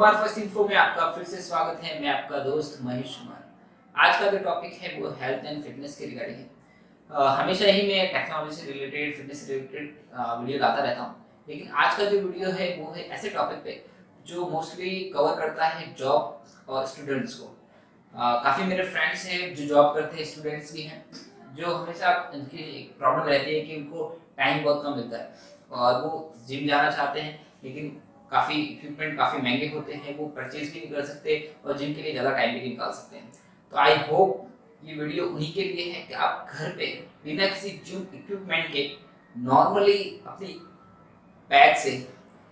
Kumar first info में आपका फिर से स्वागत है। मैं आपका दोस्त महेश कुमार। आज का जो टॉपिक है वो हेल्थ एंड फिटनेस के रिगार्डिंग है। हमेशा ही मैं टेक्नोलॉजी से रिलेटेड, फिटनेस से रिलेटेड वीडियो लाता रहता हूँ, लेकिन आज का जो वीडियो है वो है ऐसे टॉपिक पे जो मोस्टली कवर करता है जॉब और स्टूडेंट्स को। काफ़ी मेरे फ्रेंड्स हैं जो जॉब करते हैं, स्टूडेंट्स भी हैं जो हमेशा उनकी एक प्रॉब्लम रहती है कि उनको टाइम बहुत कम मिलता है और वो जिम जाना चाहते हैं, लेकिन काफ़ी इक्विपमेंट काफ़ी महंगे होते हैं, वो परचेज भी नहीं कर सकते और जिम के लिए ज़्यादा टाइम भी नहीं निकाल सकते हैं। तो आई होप ये वीडियो उन्हीं के लिए है कि आप घर पे बिना किसी जिम इक्विपमेंट के नॉर्मली अपनी बैक से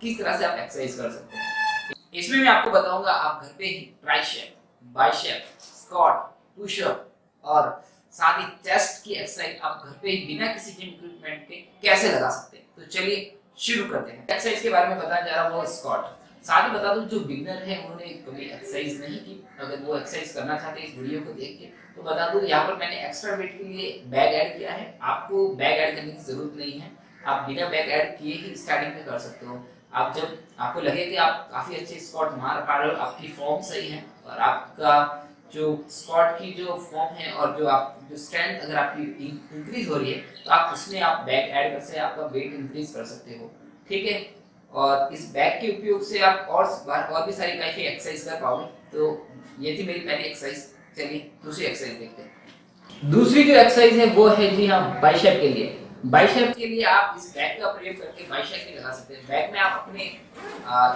किस तरह से आप एक्सरसाइज कर सकते हैं। इसमें मैं आपको बताऊंगा आप घर पे ही ट्राइसेप, बाइसेप, स्क्वाट, पुशअप और साथ ही चेस्ट की एक्सरसाइज आप घर पे ही बिना किसी जिम इक्विपमेंट के कैसे लगा सकते हैं। तो चलिए शुरू करते हैं। एक्सरसाइज के बारे में बताना जा रहा हूँ स्क्वाट। साथ ही बता दूं जो बिगनर है उन्होंने कभी एक्सरसाइज नहीं की, अगर वो एक्सरसाइज करना चाहते हैं इस वीडियो को देख के तो बता दूं यहाँ पर मैंने एक्स्ट्रा वेट के लिए बैग ऐड किया है। आपको बैग ऐड करने की जरूरत नहीं है, आप बिना बैग ऐड किए ही स्टार्टिंग में कर सकते हो। आप जब आपको लगे कि आप काफी अच्छे स्क्वाट मार पा रहे हो, आपकी फॉर्म सही है और आपका जो स्क्वाट की जो फॉर्म है और जो स्ट्रेंथ अगर आपकी इंक्रीज हो रही है तो आप उसमें आप बैग ऐड कर से आपका वेट इंक्रीज कर सकते हो, ठीक है। और इस बैग के उपयोग से आप और भी सारी काफी एक्सरसाइज कर पाओगे। तो ये थी मेरी पहली एक्सरसाइज। चलिए दूसरी एक्सरसाइज देखते हैं। दूसरी जो एक्सरसाइज है वो है जी हाँ बाइसेप के लिए। बाइसेप के लिए आप इस बैग का प्रयोग करके बाइसेप भी लगा सकते हैं। बैग में आप अपने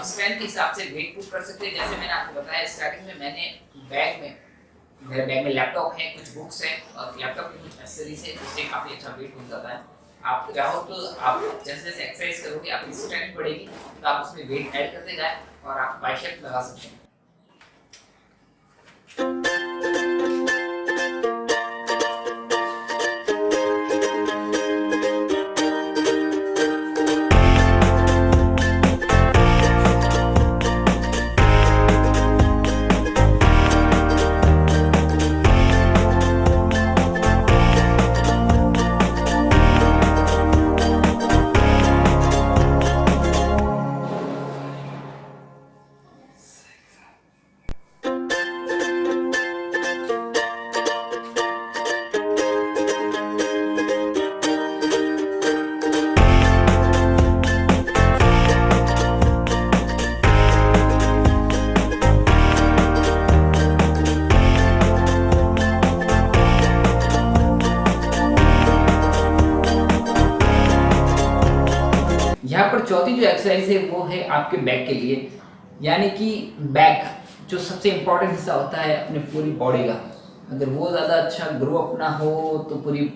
स्ट्रेंथ के हिसाब से वेट पुट कर सकते हैं। जैसे मैंने आपको बताया स्टार्टिंग में, मैंने मेरे बैग में लैपटॉप है, कुछ बुक्स हैं और लैपटॉप की कुछ एक्सेसरीज है, जिससे काफी अच्छा वेट हो जाता है। आप चाहो तो आप जैसे जैसे एक्सरसाइज करोगे आपकी स्ट्रेंथ बढ़ेगी, तो आप उसमें वेट ऐड करते जाए और आप बाइसेप लगा सकते हैं। यहाँ पर चौथी जो एक्सरसाइज है वो है आपके बैक के लिए, यानी कि बैक जो सबसे इम्पोर्टेंट हिस्सा होता है अपने पूरी बॉडी का। अगर वो ज़्यादा अच्छा ग्रो अप ना हो तो पूरी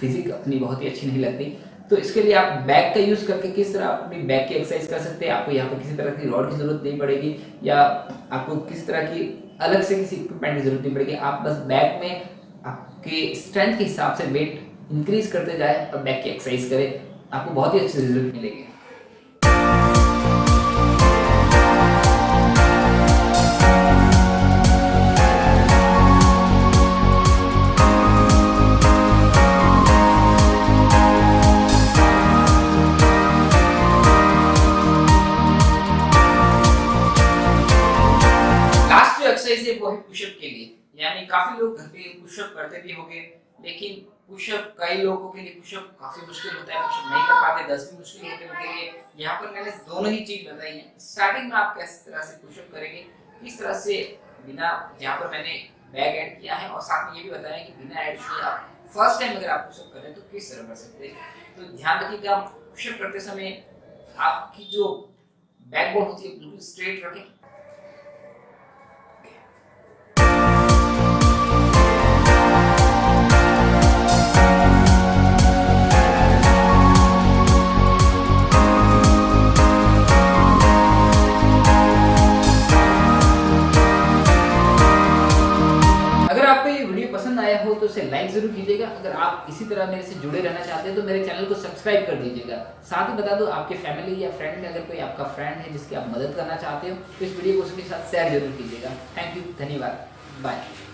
फिजिक अपनी बहुत ही अच्छी नहीं लगती। तो इसके लिए आप बैक का यूज़ करके किस तरह अपनी बैक की एक्सरसाइज कर सकते हैं। आपको यहाँ पर किसी तरह की रॉड की जरूरत नहीं पड़ेगी या आपको किसी तरह की अलग से किसी इक्विपमेंट की जरूरत नहीं पड़ेगी। आप बस बैक में आपके स्ट्रेंथ के हिसाब से वेट इंक्रीज करते जाए और बैक की एक्सरसाइज करें, आपको बहुत ही अच्छे रिजल्ट मिलेंगे। एक्सरसाइज है वो है पुशअप के लिए, यानी काफी लोग घर पे पुशअप करते भी होंगे, लेकिन पुशअप कई लोगों के लिए पुशअप काफी मुश्किल होता है, पुशअप नहीं कर पाते, 10 भी मुश्किल होते हैं उनके लिए। यहाँ पर मैंने दोनों ही चीज बताई है। स्टार्टिंग में आप किस तरह से पुशअप करेंगे, किस तरह से बिना, यहाँ पर मैंने बैग ऐड किया है और साथ में ये भी बताया कि बिना ऐड किए आप फर्स्ट टाइम अगर आप पुशअप करें तो किस तरह कर सकते हैं। तो ध्यान रखिएगा पुशअप करते समय आपकी जो बैकबोन होती है बिल्कुल स्ट्रेट रखें। पसंद आया हो तो उसे लाइक जरूर कीजिएगा। अगर आप इसी तरह मेरे से जुड़े रहना चाहते हैं तो मेरे चैनल को सब्सक्राइब कर दीजिएगा। साथ ही बता दो आपके फैमिली या फ्रेंड में अगर कोई आपका फ्रेंड है जिसकी आप मदद करना चाहते हो तो इस वीडियो को उसके साथ शेयर जरूर कीजिएगा। थैंक यू, धन्यवाद, बाय।